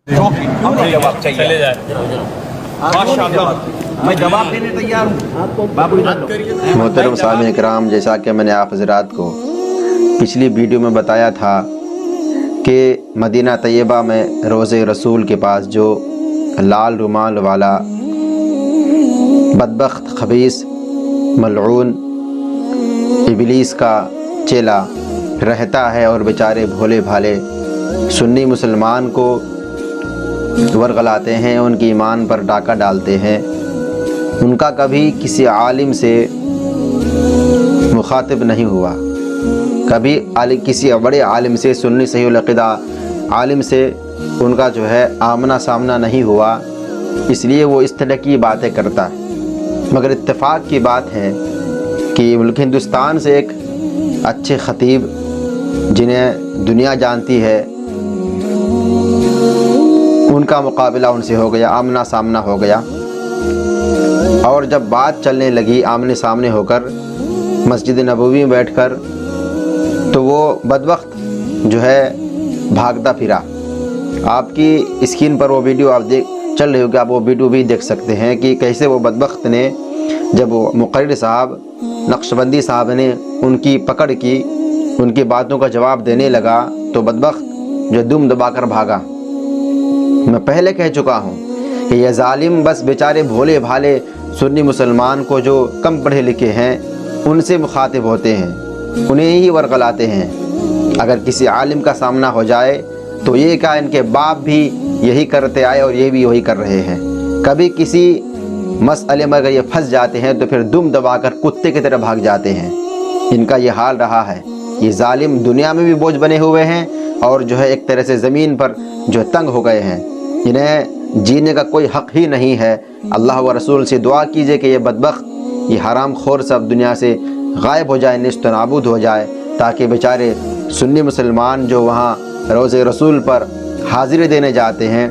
जवाब चाहिए। माशाअल्लाह, मैं जवाब देने तैयार हूँ। बाबू मोहतरम सामीन कराम, जैसा कि मैंने आप हज़रात को पिछली वीडियो में बताया था कि मदीना तैयबा में रोज़े रसूल के पास जो लाल रुमाल वाला बदबख्त खबीस मलऊन इबलीस का चेला रहता है और बेचारे भोले भाले सुन्नी मुसलमान को वर्गलाते हैं, उनके ईमान पर डाका डालते हैं। उनका कभी किसी आलिम से मुखातिब नहीं हुआ, कभी किसी बड़े आलिम से, सुन्नी सहीहुल अक़ीदा आलिम से उनका जो है आमना सामना नहीं हुआ, इसलिए वो इस तरह की बातें करता है। मगर इत्तेफाक की बात है कि मुल्क हिंदुस्तान से एक अच्छे ख़तीब जिन्हें दुनिया जानती है, उनका मुकाबला उनसे हो गया, आमना सामना हो गया। और जब बात चलने लगी आमने सामने होकर मस्जिद नबवी में बैठकर, तो वो बदबख्त जो है भागता फिरा। आपकी स्क्रीन पर वो वीडियो आप चल रही होगी, आप वो वीडियो भी देख सकते हैं कि कैसे वो बदबख्त ने, जब वो मुक़र्रिर साहब नक्शबंदी साहब ने उनकी पकड़ की, उनकी बातों का जवाब देने लगा, तो बदबख्त जो दुम दबाकर भागा। मैं पहले कह चुका हूँ कि ये जालिम बस बेचारे भोले भाले सुन्नी मुसलमान को जो कम पढ़े लिखे हैं उनसे मुखातिब होते हैं, उन्हें ही वर्गलाते हैं। अगर किसी आलिम का सामना हो जाए तो ये क्या, इनके बाप भी यही करते आए और ये भी वही कर रहे हैं। कभी किसी मसले में अगर ये फंस जाते हैं तो फिर दुम दबाकर कुत्ते की तरह भाग जाते हैं। इनका ये हाल रहा है। ये जालिम दुनिया में भी बोझ बने हुए हैं और जो है एक तरह से ज़मीन पर जो तंग हो गए हैं। इन्हें जीने का कोई हक़ ही नहीं है। अल्लाह व रसूल से दुआ कीजिए कि ये बदबख्त, ये हराम खोर सब दुनिया से गायब हो जाए, निस्त नाबूद हो जाए, ताकि बेचारे सुन्नी मुसलमान जो वहाँ रोज़े रसूल पर हाज़िरी देने जाते हैं,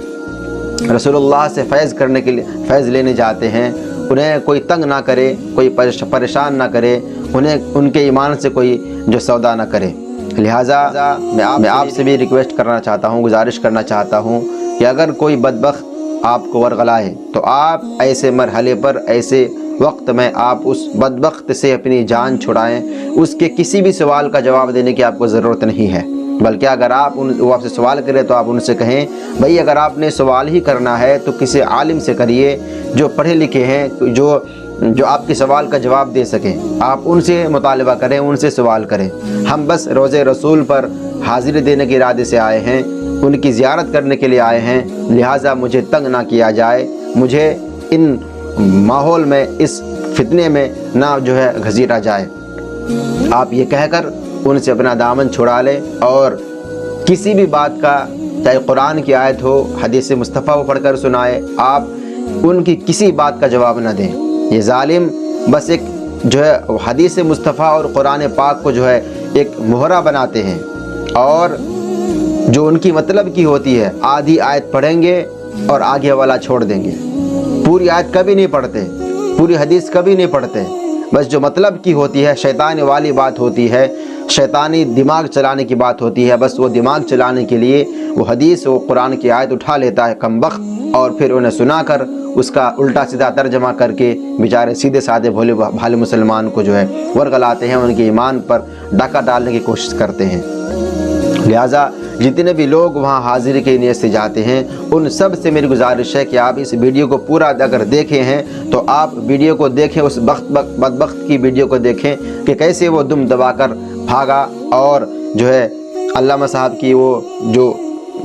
रसूलुल्लाह से फैज़ करने के लिए फैज़ लेने जाते हैं, उन्हें कोई तंग ना करे, कोई परेशान ना करे, उन्हें उनके ईमान से कोई जो सौदा ना करे। लिहाजा मैं आपसे भी रिक्वेस्ट करना चाहता हूँ, गुजारिश करना चाहता हूँ कि अगर कोई बदबख्त आपको वर्गलाए तो आप ऐसे मरहले पर, ऐसे वक्त में आप उस बदबख्त से अपनी जान छुड़ाएं। उसके किसी भी सवाल का जवाब देने की आपको ज़रूरत नहीं है, बल्कि अगर वो आपसे सवाल करे तो आप उनसे कहें, भाई अगर आपने सवाल ही करना है तो किसी आलिम से करिए जो पढ़े लिखे हैं, जो आपके सवाल का जवाब दे सकें। आप उनसे मुतालबा करें, उनसे सवाल करें। हम बस रोज़े रसूल पर हाज़िरी देने के इरादे से आए हैं, उनकी ज़ियारत करने के लिए आए हैं। लिहाजा मुझे तंग ना किया जाए, मुझे इन माहौल में, इस फितने में ना जो है घसीटा जाए। आप ये कहकर उनसे अपना दामन छुड़ा लें और किसी भी बात का, चाहे कुरान की आयत हो, हदीस मुस्तफ़ा को पढ़कर सुनाए, आप उनकी किसी बात का जवाब न दें। ये जालिम बस एक जो है हदीस मुस्तफ़ा और कुरान पाक को जो है एक मोहरा बनाते हैं, और जो उनकी मतलब की होती है, आधी आयत पढ़ेंगे और आगे वाला छोड़ देंगे। पूरी आयत कभी नहीं पढ़ते, पूरी हदीस कभी नहीं पढ़ते। बस जो मतलब की होती है, शैतान वाली बात होती है, शैतानी दिमाग चलाने की बात होती है, बस वो दिमाग चलाने के लिए वो हदीस, वो कुरान की आयत उठा लेता है कमबख्त, और फिर उन्हें सुनाकर उसका उल्टा सीधा तर्जमा करके बेचारे सीधे साधे भोले भाले मुसलमान को जो है वर्गलाते हैं, उनके ईमान पर डाका डालने की कोशिश करते हैं। लिहाजा जितने भी लोग वहाँ हाज़िरी के नियत से जाते हैं, उन सब से मेरी गुजारिश है कि आप इस वीडियो को पूरा अगर देखे हैं तो आप वीडियो को देखें, उस बदबख्त की वीडियो को देखें कि कैसे वो दुम दबाकर भागा, और जो है अल्लामा साहब की वो जो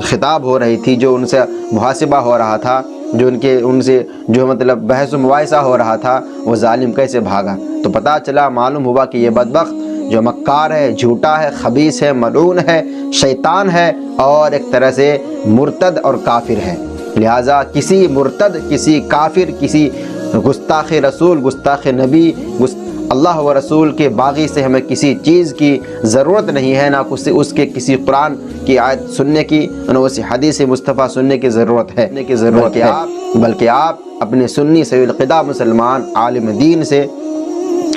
खिताब हो रही थी, जो उनसे मुहासिबा हो रहा था, जो उनसे जो मतलब बहस मुबाहिसा हो रहा था, वो जालिम कैसे भागा। तो पता चला, मालूम हुआ कि ये बदबख्त जो मक्कार है, झूठा है, खबीस है, मलून है, शैतान है, और एक तरह से मुर्तद और काफिर है। लिहाजा किसी मुर्तद, किसी काफिर, किसी गुस्ताख़ रसूल, गुस्ताख़ नबी, अल्लाह व रसूल के बागी से हमें किसी चीज़ की ज़रूरत नहीं है, ना उसके किसी कुरान की आयत सुनने की, ना उसी हदीस मुस्तफ़ा सुनने की ज़रूरत है, बल्कि आप अपने सुन्नी सहीहुल अक़ीदा मुसलमान आलिम दीन से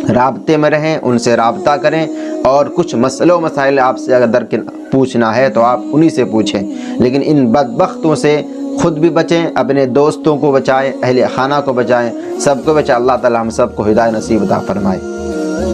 राब्ते में रहें, उनसे राब्ता करें, और कुछ मसलों मसाइल आपसे अगर पूछना है तो आप उन्हीं से पूछें। लेकिन इन बदबख्तों से خود بھی بچیں، اپنے دوستوں کو بچائیں، اہل خانہ کو بچائیں، سب کو بچائیں۔ اللہ تعالی ہم سب کو ہدایت نصیب عطا فرمائے۔